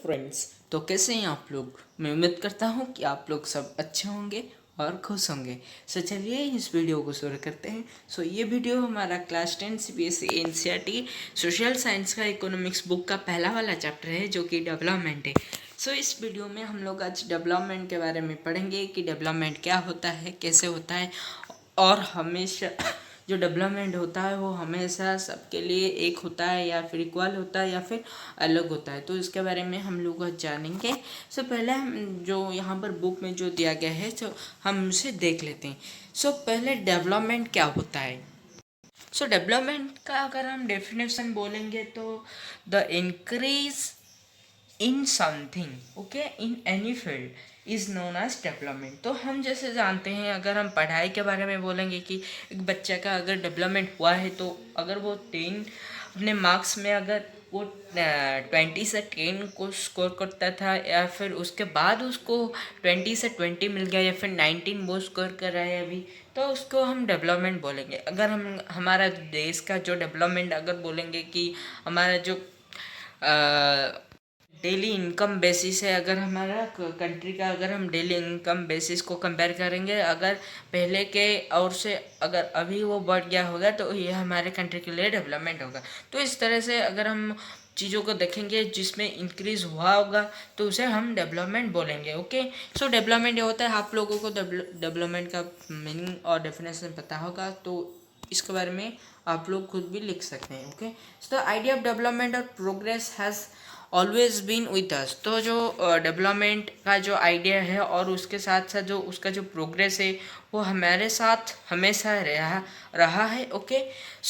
Friends, तो कैसे हैं आप लोग। मैं उम्मीद करता हूं कि आप लोग सब अच्छे होंगे और खुश होंगे। चलिए इस वीडियो को शुरू करते हैं। ये वीडियो हमारा class 10 CBSE NCERT social science का इकोनॉमिक्स बुक का पहला वाला चैप्टर है जो कि डेवलपमेंट है। इस वीडियो में हम लोग आज डेवलपमेंट के बारे में पढ़ेंगे कि डेवलपमेंट क्या होता है, कैसे होता है, और हमेशा जो डेवलपमेंट होता है वो हमेशा सबके लिए एक होता है या फिर इक्वल होता है या फिर अलग होता है। तो इसके बारे में हम लोग आज जानेंगे। पहले हम जो यहाँ पर बुक में जो दिया गया है तो हम उसे देख लेते हैं। पहले डेवलपमेंट क्या होता है। डेवलपमेंट का अगर हम डेफिनेशन बोलेंगे तो the increase in something, okay, in any field is known as development. तो हम जैसे जानते हैं, अगर हम पढ़ाई के बारे में बोलेंगे कि एक बच्चे का अगर डेवलपमेंट हुआ है तो अगर वो 10 अपने मार्क्स में अगर वो 20 से 10 को स्कोर करता था या फिर उसके बाद उसको 20 से 20 मिल गया या फिर 19 वो स्कोर कर रहा है अभी, तो उसको हम डेवलपमेंट बोलेंगे। अगर हम हमारा देश का जो डेवलपमेंट अगर बोलेंगे कि हमारा जो डेली इनकम बेसिस है, अगर हमारा कंट्री का अगर हम डेली इनकम बेसिस को कंपेयर करेंगे, अगर पहले के और से अगर अभी वो बढ़ गया होगा तो ये हमारे कंट्री के लिए डेवलपमेंट होगा। तो इस तरह से अगर हम चीज़ों को देखेंगे जिसमें इंक्रीज हुआ होगा तो उसे हम डेवलपमेंट बोलेंगे। ओके, डेवलपमेंट ये होता है, आप लोगों को डेवलपमेंट का मीनिंग और डेफिनेशन पता होगा तो इसके बारे में आप लोग खुद भी लिख सकते हैं। Okay, the idea of development और progress has always been with us. तो जो डेवलपमेंट का जो आइडिया है और उसके साथ साथ जो उसका जो प्रोग्रेस है वो हमारे साथ हमेशा रहा है। ओके,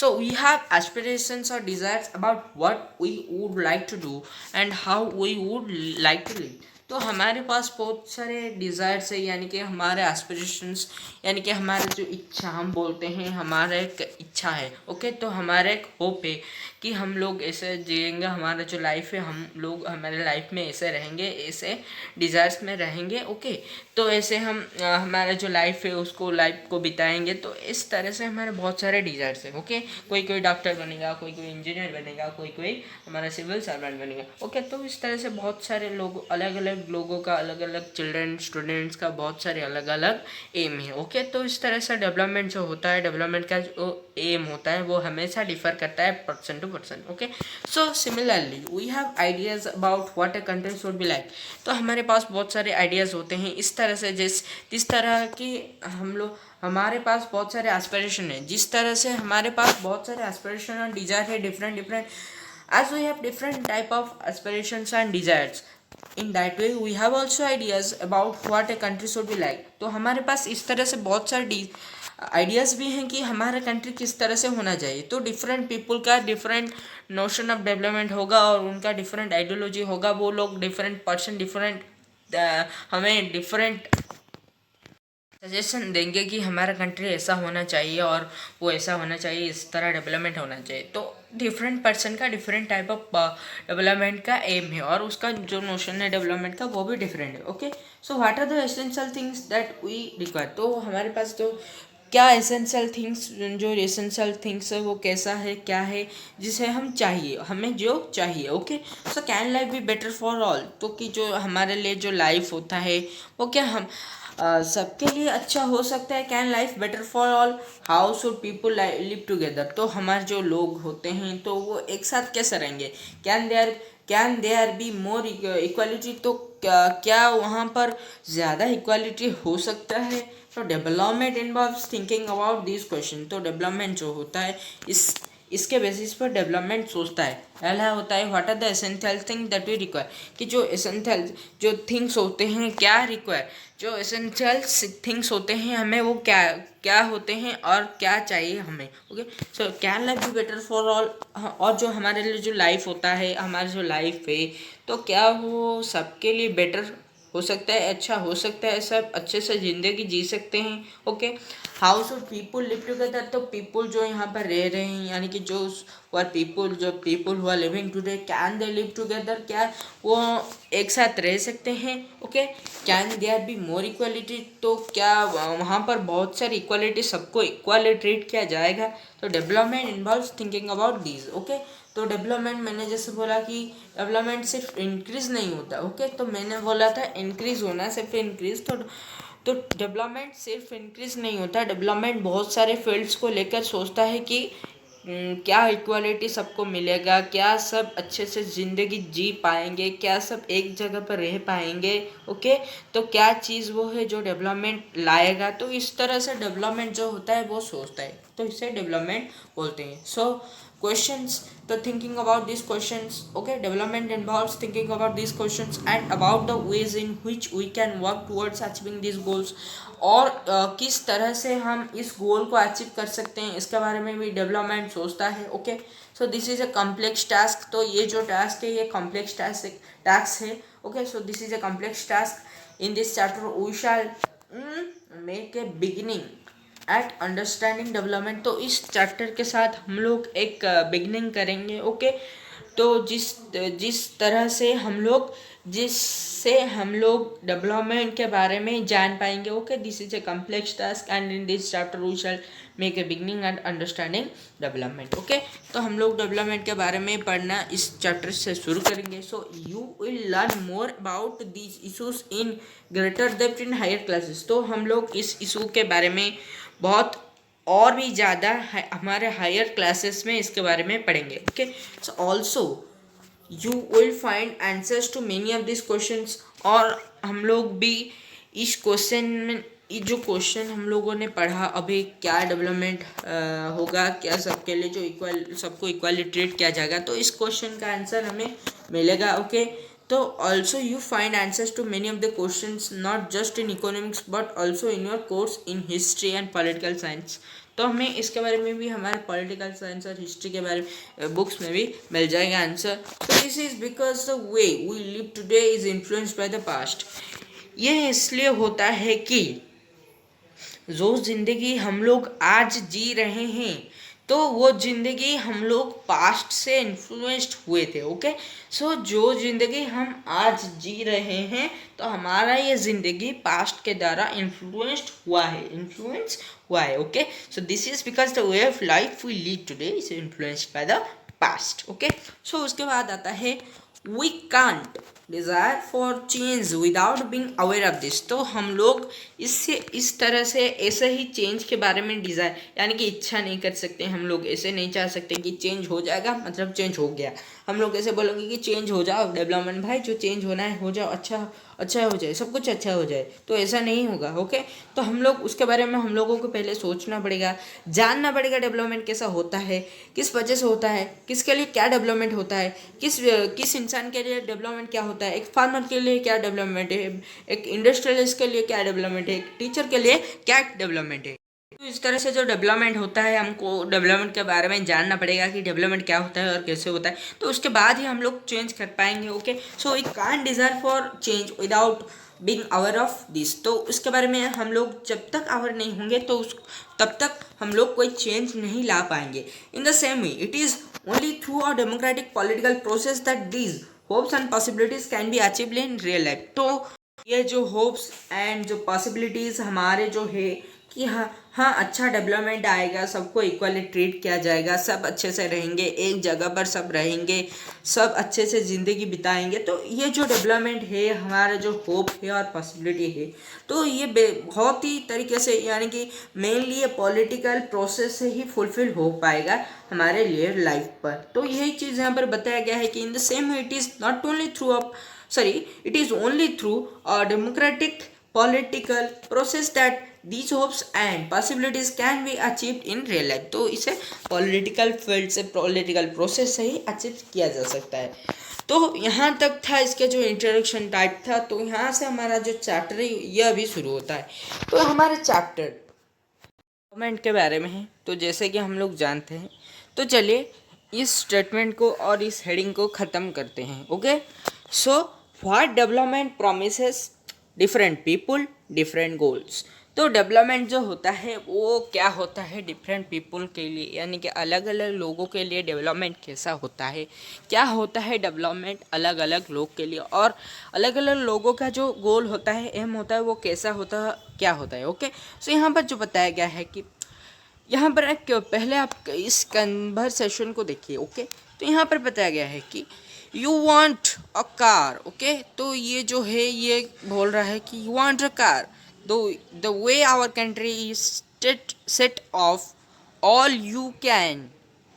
वी हैव एस्पिरेशंस और desires about what we would like to do and how we would like to live. तो हमारे पास बहुत सारे डिज़ायर्स है, यानी कि हमारे एस्पिरेशंस, यानी कि हमारे जो इच्छा हम बोलते हैं, हमारा एक इच्छा है। ओके, तो हमारा एक होप है कि हम लोग ऐसे जिएंगे, हमारा जो लाइफ है हम लोग हमारे लाइफ में ऐसे रहेंगे, ऐसे डिज़ायर्स में रहेंगे। ओके, तो ऐसे हम हमारा जो लाइफ है उसको लाइफ को बिताएंगे। तो इस तरह से हमारे बहुत सारे डिज़ायर्स है। ओके, कोई कोई डॉक्टर बनेगा, कोई कोई इंजीनियर बनेगा, कोई कोई हमारा सिविल सर्वेंट बनेगा। ओके, तो इस तरह से बहुत सारे लोग, अलग अलग लोगों का, अलग अलग चिल्ड्रन स्टूडेंट्स का बहुत सारे अलग अलग एम है। ओके, तो इस तरह से डेवलपमेंट जो होता है, डेवलपमेंट का जो एम होता है वो हमेशा डिफर करता है person to person. Okay, similarly we have ideas about what a country should be like. तो हमारे पास बहुत सारे आइडियाज़ होते हैं इस तरह से, जिस तरह की हम लोग, हमारे पास बहुत सारे एस्पिरेशन है, जिस तरह से हमारे पास बहुत सारे एस्पिरेशन और डिज़ायर है, different different, as we have different type of aspirations and desires, in that way we have also ideas about what a country should be like। तो हमारे पास इस तरह से बहुत सारे आइडियाज़ भी हैं कि हमारा कंट्री किस तरह से होना चाहिए। तो डिफरेंट पीपल का डिफरेंट नोशन ऑफ डेवलपमेंट होगा और उनका डिफरेंट आइडियोलॉजी होगा। वो लोग डिफरेंट पर्सन डिफरेंट हमें डिफरेंट सजेशन देंगे कि हमारा कंट्री ऐसा होना चाहिए और वो ऐसा होना चाहिए, इस तरह डेवलपमेंट होना चाहिए। तो डिफरेंट पर्सन का डिफरेंट टाइप ऑफ डेवलपमेंट का एम है और उसका जो नोशन है डेवलपमेंट का वो भी डिफरेंट है। Okay, what are the essential things that we require. तो हमारे पास तो क्या एसेंशियल थिंग्स, जो एसेंशियल थिंग्स है वो कैसा है, क्या है जिसे हम चाहिए, हमें जो चाहिए। Okay, can life be better for all. तो कि जो हमारे लिए जो लाइफ होता है वो क्या हम सबके लिए अच्छा हो सकता है। Can life better for all, how should people live together. तो हमारे जो लोग होते हैं तो वो एक साथ कैसे रहेंगे। Can there be more equality. तो क्या वहाँ पर ज़्यादा इक्वालिटी हो सकता है। तो development involves thinking about this question. तो डेवलपमेंट जो होता है इसके बेसिस पर डेवलपमेंट सोचता है। पहला होता है what are the essential thing that we require, कि जो एसेंशियल जो थिंग्स होते हैं क्या रिक्वायर, जो एसेंशियल थिंग्स होते हैं हमें वो क्या क्या होते हैं और क्या चाहिए हमें। Okay, can life be better for all. और जो हमारे लिए जो लाइफ होता है, हमारी जो लाइफ है तो क्या वो सबके लिए बेटर हो सकता है, अच्छा हो सकता है, सब अच्छे से ज़िंदगी जी सकते हैं। Okay, how should people live together. तो पीपल जो यहाँ पर रह रहे हैं, यानी कि जो people who are living today, can they live together, क्या वो एक साथ रह सकते हैं। Okay, can there be more equality. तो क्या वहाँ पर बहुत सारी इक्वालिटी, सबको इक्वली ट्रीट किया जाएगा। तो development involves thinking about these. Okay, तो डेवलपमेंट मैंने जैसे बोला कि डेवलपमेंट सिर्फ इंक्रीज नहीं होता, ओके। तो मैंने बोला था इंक्रीज होना, सिर्फ इंक्रीज। तो डेवलपमेंट सिर्फ इंक्रीज नहीं होता, डेवलपमेंट बहुत सारे फील्ड्स को लेकर सोचता है कि क्या इक्वालिटी सबको मिलेगा, क्या सब अच्छे से ज़िंदगी जी पाएंगे, क्या सब एक जगह पर रह पाएंगे, ओके। तो क्या चीज़ वो है जो डेवलपमेंट लाएगा। तो इस तरह से डेवलपमेंट जो होता है वो सोचता है, तो इसे डेवलपमेंट बोलते हैं। सो questions, the thinking about these questions, okay. Development involves thinking about these questions and about the ways in which we can work towards achieving these goals, और किस तरह से हम इस गोल को अचीव कर सकते हैं, इसके बारे में भी डेवलपमेंट सोचता है, okay. So this is a complex task. तो ये जो टास्क है ये कॉम्प्लेक्स टास्क है, okay. So this is a complex task. In this chapter we shall make a beginning at understanding development. तो इस चैप्टर के साथ हम लोग एक बिगनिंग करेंगे, ओके। तो जिस तरह से जिससे हम लोग डेवलपमेंट के बारे में जान पाएंगे, okay. This is a complex task and in this chapter we shall make a beginning and understanding development, okay. तो हम लोग डेवलपमेंट के बारे में पढ़ना इस चैप्टर से शुरू करेंगे। So you will learn more about these issues in greater depth in higher classes. तो हम लोग इस इशू के बारे में बहुत और भी ज़्यादा हमारे हायर क्लासेस में इसके बारे में पढ़ेंगे, okay. So also you will find answers to many of this questions. और हम लोग भी इस क्वेश्चन में, जो क्वेश्चन हम लोगों ने पढ़ा अभी, क्या डेवलपमेंट होगा, क्या सबके लिए जो सबको इक्वली ट्रीट किया जाएगा, तो इस क्वेश्चन का आंसर हमें मिलेगा, ओके। तो also you find answers to many of the questions not just in economics but also in your course in history and political science. तो हमें इसके बारे में भी हमारे पॉलिटिकल साइंस और हिस्ट्री के बारे में बुक्स में भी मिल जाएगा आंसर। तो this is because the way we live today is influenced by the past. ये इसलिए होता है कि जो ज़िंदगी हम लोग आज जी रहे हैं, तो वो ज़िंदगी हम लोग पास्ट से इन्फ्लुएंस्ड हुए थे, ओके। सो जो ज़िंदगी हम आज जी रहे हैं, तो हमारा ये ज़िंदगी पास्ट के द्वारा इन्फ्लुएंस हुआ है, okay. So this is because the way of life we lead today is influenced by the past, okay. So उसके बाद आता है we can't desire for change without being aware of this. तो हम लोग इस तरह से ऐसे ही चेंज के बारे में डिज़ायर यानी कि इच्छा नहीं कर सकते। हम लोग ऐसे नहीं चाह सकते कि चेंज हो जाएगा मतलब चेंज हो गया। हम लोग ऐसे बोलेंगे कि चेंज हो जाओ डेवलपमेंट भाई, जो चेंज होना है हो जाओ, अच्छा हो जाए, सब कुछ अच्छा हो जाए। तो ऐसा नहीं होगा, ओके। तो हम लोग उसके बारे में हम लोगों को पहले सोचना पड़ेगा, जानना पड़ेगा डेवलपमेंट कैसा होता है, किस वजह से होता है, किसके लिए क्या डेवलपमेंट होता है, किस इंसान के लिए डेवलपमेंट क्या होता है, एक फार्मर के लिए क्या डेवलपमेंट है, एक इंडस्ट्रियलिस्ट के लिए क्या डेवलपमेंट है, एक टीचर के लिए क्या डेवलपमेंट है। तो इस तरह से जो डेवलपमेंट होता है, हमको डेवलपमेंट के बारे में जानना पड़ेगा कि डेवलपमेंट क्या होता है और कैसे होता है। तो उसके बाद ही हम लोग चेंज कर पाएंगे, okay. So we can't desire for change without being aware of this. तो उसके बारे में हम लोग जब तक अवेयर नहीं होंगे तो तब तक हम लोग कोई चेंज नहीं ला पाएंगे। In the same way it is only through a democratic political process that these hopes and possibilities can be achieved in real life. तो ये जो होप्स एंड जो पॉसिबिलिटीज़ हमारे जो है कि हाँ अच्छा डेवलपमेंट आएगा, सबको इक्वली ट्रीट किया जाएगा, सब अच्छे से रहेंगे, एक जगह पर सब रहेंगे, सब अच्छे से ज़िंदगी बिताएंगे। तो ये जो डेवलपमेंट है, हमारा जो होप है और पॉसिबिलिटी है, तो ये बहुत ही तरीके से यानी कि मेनली ये पॉलिटिकल प्रोसेस से ही फुलफिल हो पाएगा हमारे लिए लाइफ पर। तो यही चीज़ यहाँ पर बताया गया है कि in the same way it is not only through it is only through a democratic political process that these hopes and possibilities can be achieved in real life। तो इसे पॉलिटिकल फील्ड से, पॉलिटिकल प्रोसेस से ही achieve किया जा सकता है। तो यहाँ तक था इसके जो इंट्रोडक्शन टाइप था। तो यहाँ से हमारा जो चैप्टर है यह अभी शुरू होता है। तो हमारे चैप्टर डेवलपमेंट के बारे में है। तो जैसे कि हम लोग जानते हैं, तो चलिए इस स्टेटमेंट को और इस हेडिंग को ख़त्म करते हैं, okay. So what development promises different people different goals. तो डेवलपमेंट जो होता है वो क्या होता है डिफरेंट पीपल के लिए, यानी कि अलग अलग लोगों के लिए डेवलपमेंट कैसा होता है, क्या होता है डेवलपमेंट अलग अलग लोग के लिए, और अलग अलग लोगों का जो गोल होता है, एम होता है, वो कैसा होता है, क्या होता है, ओके। सो यहाँ पर जो बताया गया है कि यहाँ पर एक पहले आप इस कन्वर्सेशन को देखिए, ओके। तो यहाँ पर बताया गया है कि you want a car, okay. तो ये जो है ये बोल रहा है कि you want a car, the way our country is set off all you can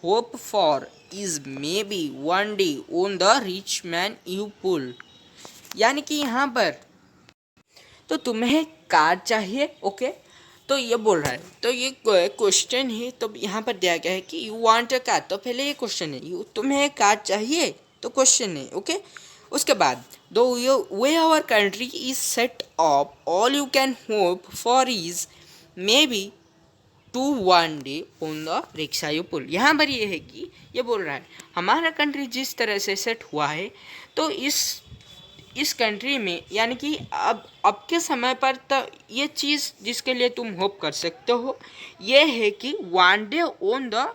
hope for is maybe one day own the rich man you pull. यानी कि यहाँ पर तो तुम्हें कार चाहिए, ओके। तो ये बोल रहा है, तो ये क्वेश्चन है, तो यहाँ पर दिया गया है कि यू वांट अ कार, तो पहले ये क्वेश्चन है, यू तुम्हें कार चाहिए, तो क्वेश्चन है, ओके। उसके बाद दो way our country is set off all you can hope for is maybe to one day on the rickshaw you pull. यहाँ पर ये है कि ये बोल रहा है हमारा कंट्री जिस तरह से सेट हुआ है, तो इस कंट्री में यानी कि अब के समय पर तो ये चीज़ जिसके लिए तुम होप कर सकते हो ये है कि one day on the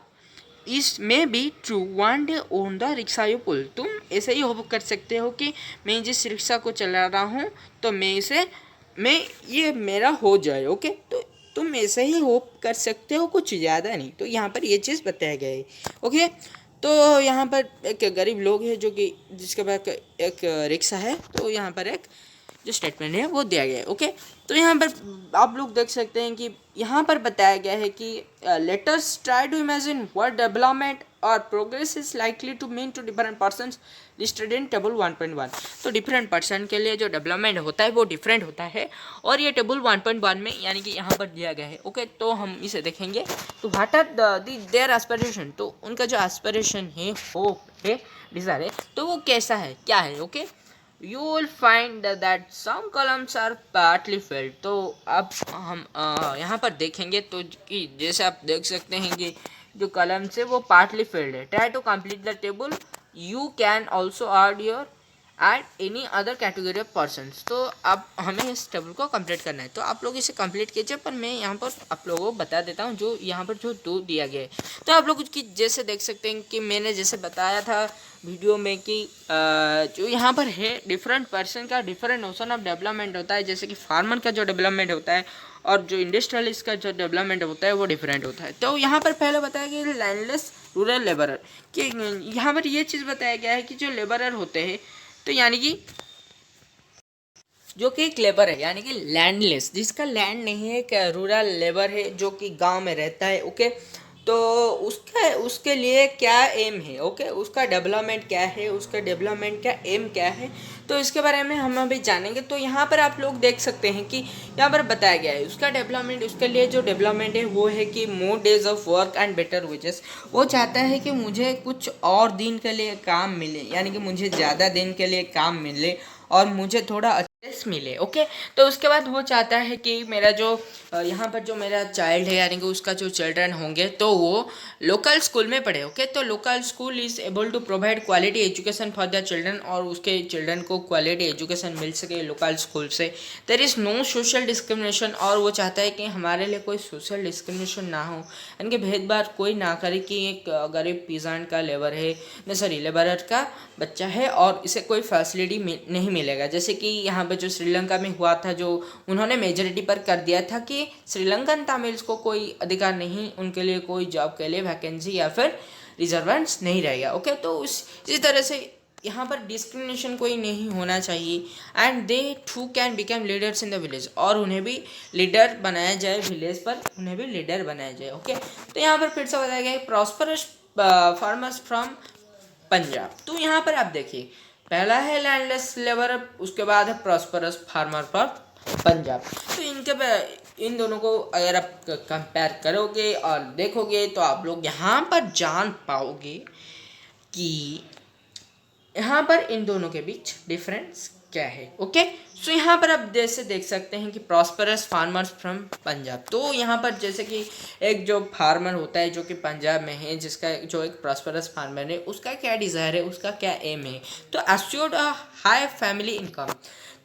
is maybe to one day on the rickshaw you pull. तुम ऐसे ही होप कर सकते हो कि मैं जिस रिक्शा को चला रहा हूँ तो मैं ये मेरा हो जाए, ओके। तो तुम ऐसे ही होप कर सकते हो, कुछ ज़्यादा नहीं। तो यहाँ पर ये चीज़ बताया गया है, ओके। तो यहाँ पर एक गरीब लोग है जो कि जिसके पास एक रिक्शा है, तो यहाँ पर एक जो स्टेटमेंट है वो दिया गया है, ओके। तो यहाँ पर आप लोग देख सकते हैं कि यहाँ पर बताया गया है कि let us try to imagine what development और progress is likely to mean to different persons listed in table 1.1। तो डिफरेंट पर्सन के लिए जो डेवलपमेंट होता है वो डिफरेंट होता है, और ये टेबल 1.1 में यानी कि यहाँ पर दिया गया है, ओके। तो हम इसे देखेंगे। तो व्हाट आर देयर एस्पिरेशन, तो उनका जो एस्पिरेशन है, होप है, डिजायर है, तो वो कैसा है, क्या है, okay. You will find that some columns are partly filled। तो अब हम यहाँ पर देखेंगे तो कि जैसे आप देख सकते हैं कि जो कॉलम्स है वो पार्टली फिल्ड है। Try to complete the table, you can also add any other category of persons. तो अब हमें इस टेबल को कंप्लीट करना है, तो आप लोग इसे कंप्लीट कीजिए, पर मैं यहाँ पर आप लोगों को बता देता हूँ जो यहाँ पर जो दो दिया गया है। तो आप लोग की जैसे देख सकते हैं कि मैंने जैसे बताया था वीडियो में कि जो यहाँ पर है डिफरेंट पर्सन का डिफरेंट नोशन ऑफ डेवलपमेंट होता है। जैसे कि फार्मर का जो डेवलपमेंट होता है और जो इंडस्ट्रियलिस्ट का जो डेवलपमेंट होता है वो डिफरेंट होता है। तो यहाँ पर पहले बताया गया लैंडलेस रूरल लेबरर, कि यहाँ पर ये चीज़ बताया गया है कि जो लेबरर होते हैं, तो यानी कि जो कि एक लेबर है यानी कि लैंडलेस, जिसका लैंड नहीं है, एक रूरल लेबर है जो कि गांव में रहता है, ओके। तो उसके लिए क्या एम है, ओके, उसका डेवलपमेंट क्या है, उसका डेवलपमेंट का एम क्या है, तो इसके बारे में हम अभी जानेंगे। तो यहाँ पर आप लोग देख सकते हैं कि यहाँ पर बताया गया है उसका डेवलपमेंट, उसके लिए जो डेवलपमेंट है वो है कि more days of work and better wages. वो चाहता है कि मुझे कुछ और दिन के लिए काम मिले, यानी कि मुझे ज़्यादा दिन के लिए काम मिले और मुझे थोड़ा अच्छे मिले, ओके। तो उसके बाद वो चाहता है कि मेरा जो यहाँ पर जो मेरा चाइल्ड है यानी कि उसका जो चिल्ड्रन होंगे तो वो लोकल स्कूल में पढ़े, ओके। तो local school is able to provide quality education for the children, और उसके चिल्ड्रन को क्वालिटी एजुकेशन मिल सके लोकल स्कूल से। There is no social discrimination, और वो चाहता है कि हमारे लिए कोई सोशल डिस्क्रिमिनेशन ना हो, यानी कि भेदभाव कोई ना करे कि एक गरीब पीजान का लेबर है, लेबरर का बच्चा है और इसे कोई फैसिलिटी नहीं मिलेगा। जैसे कि यहाँ पर जो श्रीलंका में हुआ था, जो उन्होंने मेजॉरिटी पर कर दिया था कि श्रीलंकन तमिल्स को कोई अधिकार नहीं, उनके लिए कोई जॉब के लिए वैकेंसी या फिर रिजर्वेंस नहीं रहेगा, ओके। तो इसी तरह से यहाँ पर डिस्क्रिमिनेशन कोई नहीं होना चाहिए, and they too can become leaders in the village, और उन्हें भी लीडर बनाया जाए, विलेज पर उन्हें भी लीडर बनाया जाए, ओके। तो यहाँ पर फिर से बताया गया प्रॉस्परस फार्मर्स फ्रॉम पंजाब। तो यहाँ पर आप देखिए पहला है लैंडलेस लेबर, उसके बाद है प्रॉस्परस फार्मर फ्रॉम पंजाब। तो इन दोनों को अगर आप कंपेयर करोगे और देखोगे तो आप लोग यहाँ पर जान पाओगे कि यहाँ पर इन दोनों के बीच डिफरेंस क्या है, ओके। सो यहाँ पर आप जैसे देख सकते हैं कि प्रॉस्परस फार्मर्स फ्रॉम पंजाब। तो यहाँ पर जैसे कि एक जो फार्मर होता है जो कि पंजाब में है, जिसका जो एक प्रॉस्परस फार्मर है, उसका क्या डिज़ायर है, उसका क्या एम है, तो assured a high family income.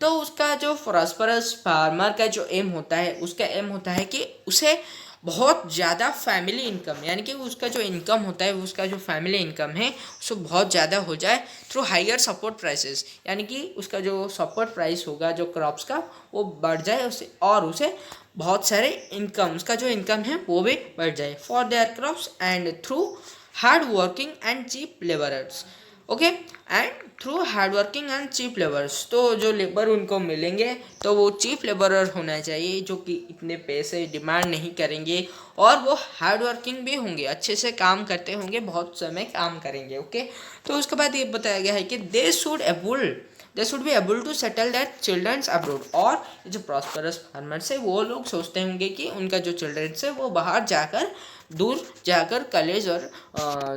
तो उसका जो प्रॉस्परस फार्मर का जो एम होता है, उसका एम होता है कि उसे बहुत ज़्यादा फैमिली इनकम, यानी कि उसका जो इनकम होता है, उसका जो फैमिली इनकम है उसको बहुत ज़्यादा हो जाए थ्रू हाइयर सपोर्ट प्राइसेस, यानी कि उसका जो सपोर्ट प्राइस होगा जो क्रॉप्स का वो बढ़ जाए उसे, और उसे बहुत सारे इनकम, उसका जो इनकम है वो भी बढ़ जाए for their crops and through hard working and cheap labourers, okay. And through hard working and cheap labourers, तो जो लेबर उनको मिलेंगे तो वो चीप लेबरर होना चाहिए, जो कि इतने पैसे डिमांड नहीं करेंगे और वो हार्ड वर्किंग भी होंगे, अच्छे से काम करते होंगे, बहुत समय काम करेंगे, ओके। तो उसके बाद ये बताया गया है कि they should be able to settle that childrens abroad. और जो प्रॉस्परस फार्मर्स है वो लोग सोचते होंगे कि उनका जो चिल्ड्रंस है वो बाहर जाकर, दूर जाकर कॉलेज और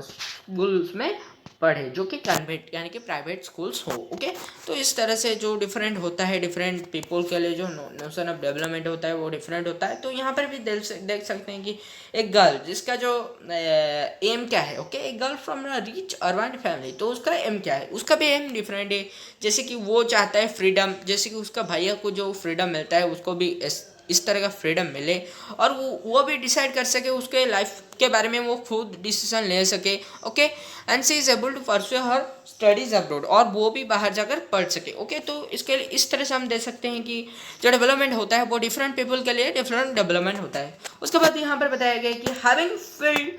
स्कूल्स में पढ़े, जो कि कन्वेंट यानी कि प्राइवेट स्कूल्स हो, ओके। तो इस तरह से जो डिफरेंट होता है, डिफरेंट पीपल के लिए जो नोशन ऑफ डेवलपमेंट होता है वो डिफरेंट होता है। तो यहाँ पर भी देख सकते हैं कि एक गर्ल जिसका जो एम क्या है, ओके, एक girl from rich urban family, तो उसका एम क्या है, उसका भी एम डिफरेंट है। जैसे कि वो चाहता है फ्रीडम, जैसे कि उसका भैया को जो फ्रीडम मिलता है उसको भी इस तरह का फ्रीडम मिले, और वो भी डिसाइड कर सके उसके लाइफ के बारे में, वो खुद डिसीजन ले सके, okay. And she is able to pursue her studies abroad, और वो भी बाहर जाकर पढ़ सके, ओके। तो इसके इस तरह से हम देख सकते हैं कि जो डेवलपमेंट होता है वो डिफरेंट पीपल के लिए डिफरेंट डेवलपमेंट होता है। उसके बाद यहाँ पर बताया गया है कि हैविंग फील्ड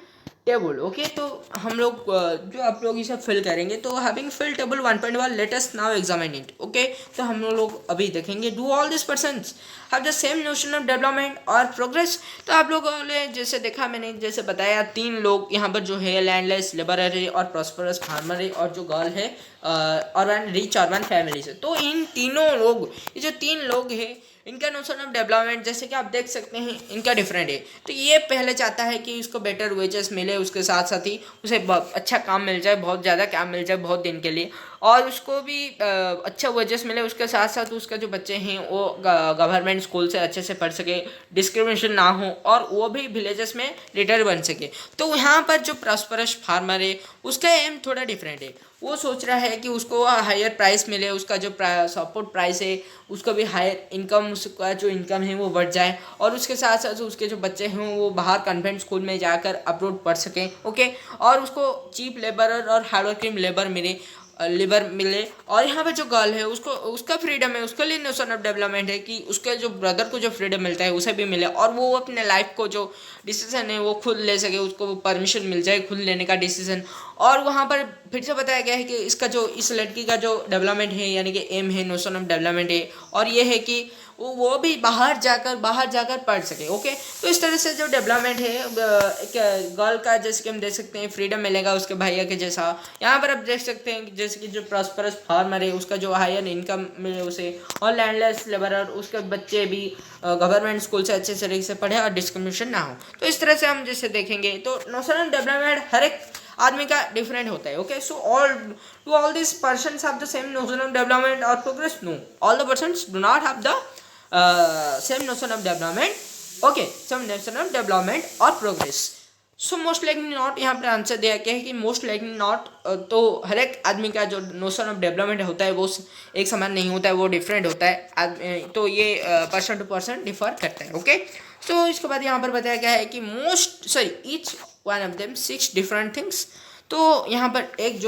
टेबल, ओके। तो हम लोग जो आप लोग इसे फिल करेंगे, तो having fill table 1.1 let us now examine it, okay. तो हम लोग अभी देखेंगे, do all this persons have the same notion of development और प्रोग्रेस। तो आप लोगों ने जैसे देखा, मैंने जैसे बताया, 3 लोग यहाँ पर जो है लैंडलेस लेबरर है और प्रॉस्परस फार्मर है और जो गर्ल है अर्बन रिच अर्बन फैमिली से। तो इन तीनों लोग, ये जो 3 लोग हैं, इनका नोशन ऑफ डेवलपमेंट जैसे कि आप देख सकते हैं इनका डिफरेंट है। तो ये पहले चाहता है कि उसको बेटर वेजेस मिले, उसके साथ साथ ही उसे अच्छा काम मिल जाए, बहुत ज़्यादा काम मिल जाए बहुत दिन के लिए, और उसको भी अच्छा वेजेस मिले, उसके साथ साथ उसका जो बच्चे हैं वो गवर्नमेंट स्कूल से अच्छे से पढ़ सके, डिस्क्रिमिनेशन ना हो, और वो भी विलेजेस में लीडर बन सके। तो यहाँ पर जो प्रॉस्परस फार्मर है उसका एम थोड़ा डिफरेंट है। वो सोच रहा है कि उसको हायर प्राइस मिले, उसका जो सपोर्ट प्राइस है उसको भी हायर इनकम, उसका जो इनकम है वो बढ़ जाए, और उसके साथ साथ उसके जो बच्चे हैं वो बाहर कन्वेंट स्कूल में जाकर अब्रोड पढ़ सकें, ओके। और उसको चीप लेबर और हार्ड वर्किंग लेबर मिले। और यहाँ पे जो गर्ल है उसको उसका फ्रीडम है, उसके लिए नोशन ऑफ डेवलपमेंट है कि उसके जो ब्रदर को जो फ्रीडम मिलता है उसे भी मिले, और वो अपने लाइफ को जो डिसीजन है वो खुद ले सके, उसको परमिशन मिल जाए खुद लेने का डिसीजन। और वहाँ पर फिर से बताया गया है कि इसका जो इस लड़की का जो डेवलपमेंट है यानी कि एम है, नोशन ऑफ डेवलपमेंट है, और ये है कि वो भी बाहर जाकर पढ़ सके, ओके। तो इस तरह से जो डेवलपमेंट है एक गर्ल का, जैसे कि हम देख सकते हैं फ्रीडम मिलेगा उसके भैया के जैसा। यहाँ पर आप देख सकते हैं जैसे कि जो प्रॉस्परस फार्मर है उसका जो हायर इनकम मिले उसे, और लैंडलेस लेबरर उसके बच्चे भी गवर्नमेंट स्कूल से अच्छे तरीके से पढ़े और डिस्क्रिमिनेशन ना हो। तो इस तरह से हम जैसे देखेंगे तो नोशन ऑफ डेवलपमेंट हर एक आदमी का डिफरेंट होता है, okay. So all this persons have the same notion of development और progress? No, all the persons do not have the same notion of development, okay, same notion of development और progress। So most likely not, यहाँ पर answer दिया गया है कि most likely not. तो हर एक आदमी का जो नोशन ऑफ डेवलपमेंट होता है वो एक समान नहीं होता है, वो डिफरेंट होता है। तो ये पर्सन टू पर्सन डिफर करता है, ओके। सो इसके बाद यहाँ पर बताया गया है कि each one of them 6 different things. तो यहाँ पर एक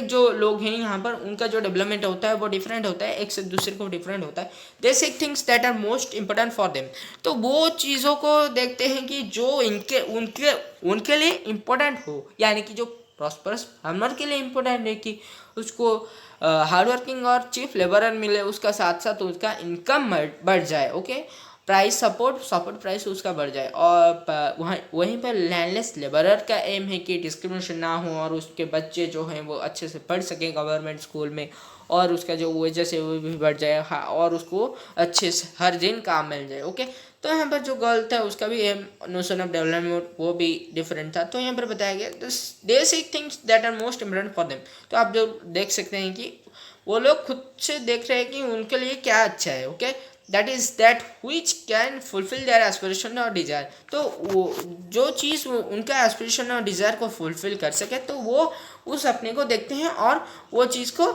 जो लोग हैं यहाँ पर उनका जो डेवलपमेंट होता है वो डिफरेंट होता है, एक से दूसरे को डिफरेंट होता है। They six things that are most important for them. तो वो चीज़ों को देखते हैं कि जो इनके उनके उनके लिए इम्पोर्टेंट हो, यानी कि जो प्रॉस्परस फार्मर के लिए इम्पोर्टेंट है कि उसको हार्ड वर्किंग और चीफ लेबरर मिले, उसका साथ साथ उसका इनकम बढ़ जाए, ओके। प्राइस सपोर्ट प्राइस उसका बढ़ जाए, और वहीं पर लैंडलेस लेबरर का एम है कि डिस्क्रिमिनेशन ना हो और उसके बच्चे जो हैं वो अच्छे से पढ़ सकें गवर्नमेंट स्कूल में, और उसका जो वेजेस है वो भी बढ़ जाए, हाँ, और उसको अच्छे से हर दिन काम मिल जाए, ओके। तो यहाँ पर जो गर्ल था उसका भी एम नोशन ऑफ डेवलपमेंट वो भी डिफरेंट था। तो यहाँ पर बताया गया they six things that are most important for them. तो आप जो देख सकते हैं कि वो लोग खुद से देख रहे हैं कि उनके लिए क्या अच्छा है, okay. That is that which can fulfil there aspiration और डिज़ायर। तो वो जो चीज़ उनका एस्पिरेशन और डिज़ायर को फुलफिल कर सके तो वो उस सपने को देखते हैं, और वो चीज़ को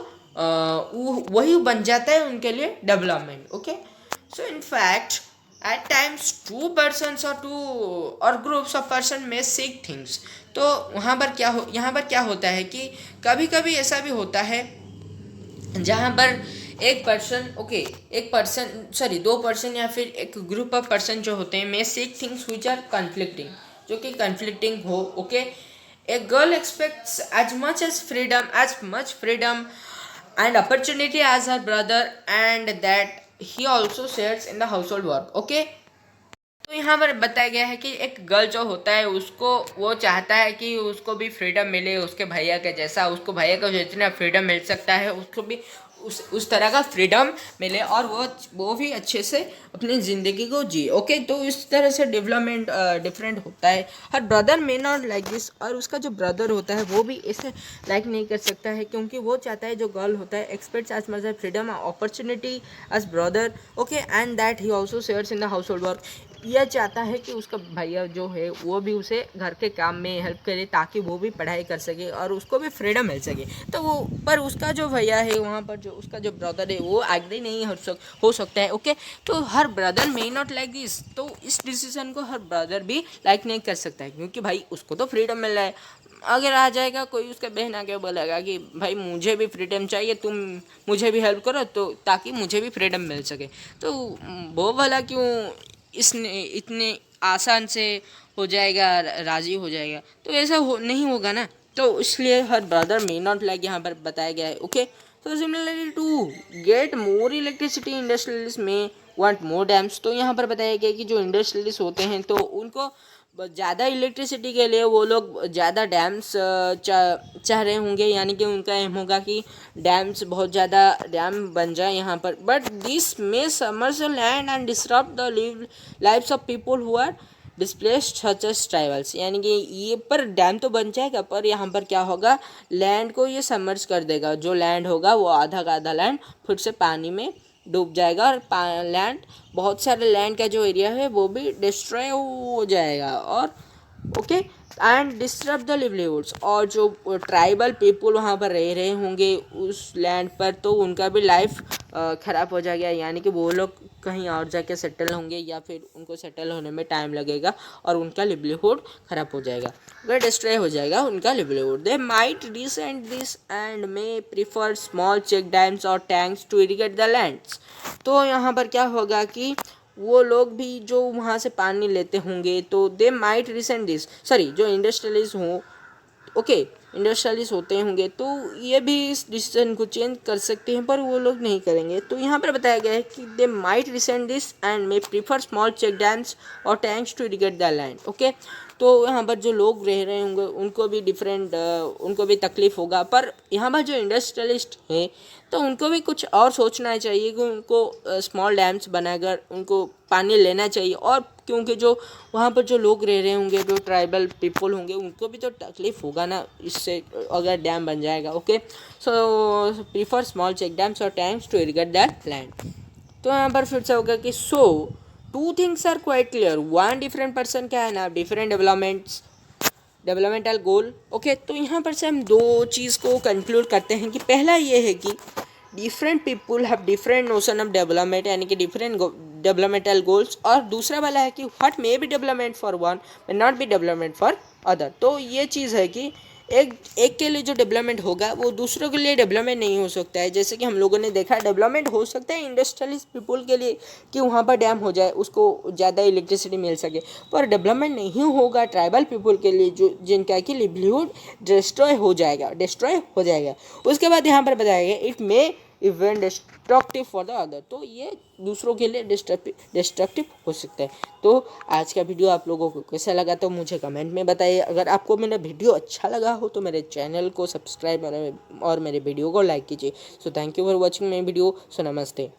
वही बन जाता है उनके लिए development, okay. So in fact at times two persons और groups of person may seek things. तो यहाँ पर क्या होता है कि कभी कभी ऐसा भी होता है जहाँ पर दो पर्सन या फिर एक ग्रुप ऑफ पर्सन जो होते हैं may seek things which are conflicting. जो कि कन्फ्लिक्टिंग हो. Okay, a girl expects as much freedom and opportunity as her brother, and that he also shares in the household work. Okay, तो यहाँ पर बताया गया है कि एक गर्ल जो होता है उसको वो चाहता है कि उसको भी फ्रीडम मिले उसके भैया के जैसा. उसको भैया को जितना फ्रीडम मिल सकता है उसको भी उस तरह का फ्रीडम मिले और वो भी अच्छे से अपनी ज़िंदगी को जिए. ओके, तो इस तरह से डेवलपमेंट डिफरेंट होता है. हर brother may not like this, और उसका जो ब्रदर होता है वो भी इसे लाइक नहीं कर सकता है, क्योंकि वो चाहता है जो गर्ल होता है expects as much freedom opportunity as brother. Okay, and that he also shares in the household work. यह चाहता है कि उसका भैया जो है वो भी उसे घर के काम में हेल्प करे ताकि वो भी पढ़ाई कर सके और उसको भी फ्रीडम मिल सके. तो वो पर उसका जो भैया है वहाँ पर जो उसका जो ब्रदर है वो एग्री नहीं हो सकता है. ओके, तो हर brother may not like this. तो इस डिसीजन को हर ब्रदर भी लाइक नहीं कर सकता है, क्योंकि भाई उसको तो फ्रीडम मिल रहा है. अगर आ जाएगा कोई उसका बहन आके बोलेगा कि भाई मुझे भी फ्रीडम चाहिए, तुम मुझे भी हेल्प करो तो ताकि मुझे भी फ्रीडम मिल सके, तो वो वाला क्यों इसने इतने आसान से हो जाएगा, राज़ी हो जाएगा. तो ऐसा नहीं होगा ना. तो इसलिए her brother may not like यहाँ पर बताया गया है. ओके, तो similarly to get more electricity industrialist may want more dams. तो यहाँ पर बताया गया कि जो इंडस्ट्रियलिस्ट होते हैं तो उनको ज़्यादा इलेक्ट्रिसिटी के लिए वो लोग ज़्यादा डैम्स चाह रहे होंगे, यानी कि उनका एम होगा कि डैम्स बहुत ज़्यादा डैम बन जाए यहाँ पर. But this may summers land and disturb the lifes of people who are displaced such as tribals. यानी कि ये पर डैम तो बन जाएगा पर यहाँ पर क्या होगा, लैंड को ये समर्स कर देगा. जो लैंड होगा वो आधा का आधा लैंड फिर से पानी में डूब जाएगा और लैंड बहुत सारे लैंड का जो एरिया है वो भी डिस्ट्रॉय हो जाएगा. और ओके, एंड डिस्टर्ब द लिवलीहुड्स, और जो ट्राइबल पीपल वहाँ पर रह रहे होंगे उस लैंड पर तो उनका भी लाइफ ख़राब हो जाएगा. यानी कि वो लोग कहीं और जाके सेटल होंगे या फिर उनको सेटल होने में टाइम लगेगा और उनका लिवलीहुड ख़राब हो जाएगा, अगर डिस्ट्रॉय हो जाएगा उनका livelihood. They might resent this and may prefer small check dams और tanks to irrigate the lands. तो यहाँ पर क्या होगा कि वो लोग भी जो वहाँ से पानी लेते होंगे तो दे माइट रिसेंट दिस, सॉरी जो इंडस्ट्रियलिस्ट हों, ओके इंडस्ट्रियलिस्ट होते होंगे तो ये भी इस डिसीजन को चेंज कर सकते हैं पर वो लोग नहीं करेंगे. तो यहाँ पर बताया गया है कि they might resent this and may prefer small check dams और tanks to irrigate the land. Okay, तो यहाँ पर जो लोग रह रहे होंगे उनको भी उनको भी तकलीफ़ होगा. पर यहाँ पर जो इंडस्ट्रियलिस्ट हैं तो उनको भी कुछ और सोचना चाहिए कि उनको स्मॉल डैम्स बनाकर उनको पानी लेना चाहिए. और क्योंकि जो वहाँ पर जो लोग रह रहे होंगे जो ट्राइबल पीपल होंगे उनको भी तो तकलीफ़ होगा ना इससे अगर डैम बन जाएगा. Okay, so prefer small check dams और tanks to irrigate that land. तो यहाँ पर फिर से होगा कि so two things are quite clear, one different person can have different developmental goal. Okay, तो यहाँ पर से हम दो चीज़ को कंक्लूड करते हैं कि पहला ये है कि different people have different notion of development, यानी कि डिफरेंट डेवलपमेंटल गोल्स. और दूसरा वाला है कि what may be development for one may not be development for other. तो ये चीज़ है कि एक के लिए जो डेवलपमेंट होगा वो दूसरों के लिए डेवलपमेंट नहीं हो सकता है. जैसे कि हम लोगों ने देखा डेवलपमेंट हो सकता है इंडस्ट्रियलिस्ट पीपल के लिए कि वहाँ पर डैम हो जाए उसको ज़्यादा इलेक्ट्रिसिटी मिल सके, पर डेवलपमेंट नहीं होगा ट्राइबल पीपल के लिए जो जिनका कि लिवलीहुड डिस्ट्रॉय हो जाएगा. उसके बाद यहाँ पर बताया गया it may even destructive for the other. तो ये दूसरों के लिए डिस्ट्रक्टिव हो सकता है. तो आज का वीडियो आप लोगों को कैसा लगा तो मुझे कमेंट में बताइए. अगर आपको मेरा वीडियो अच्छा लगा हो तो मेरे चैनल को सब्सक्राइब और मेरे वीडियो को लाइक कीजिए. So thank you for watching my video. So नमस्ते.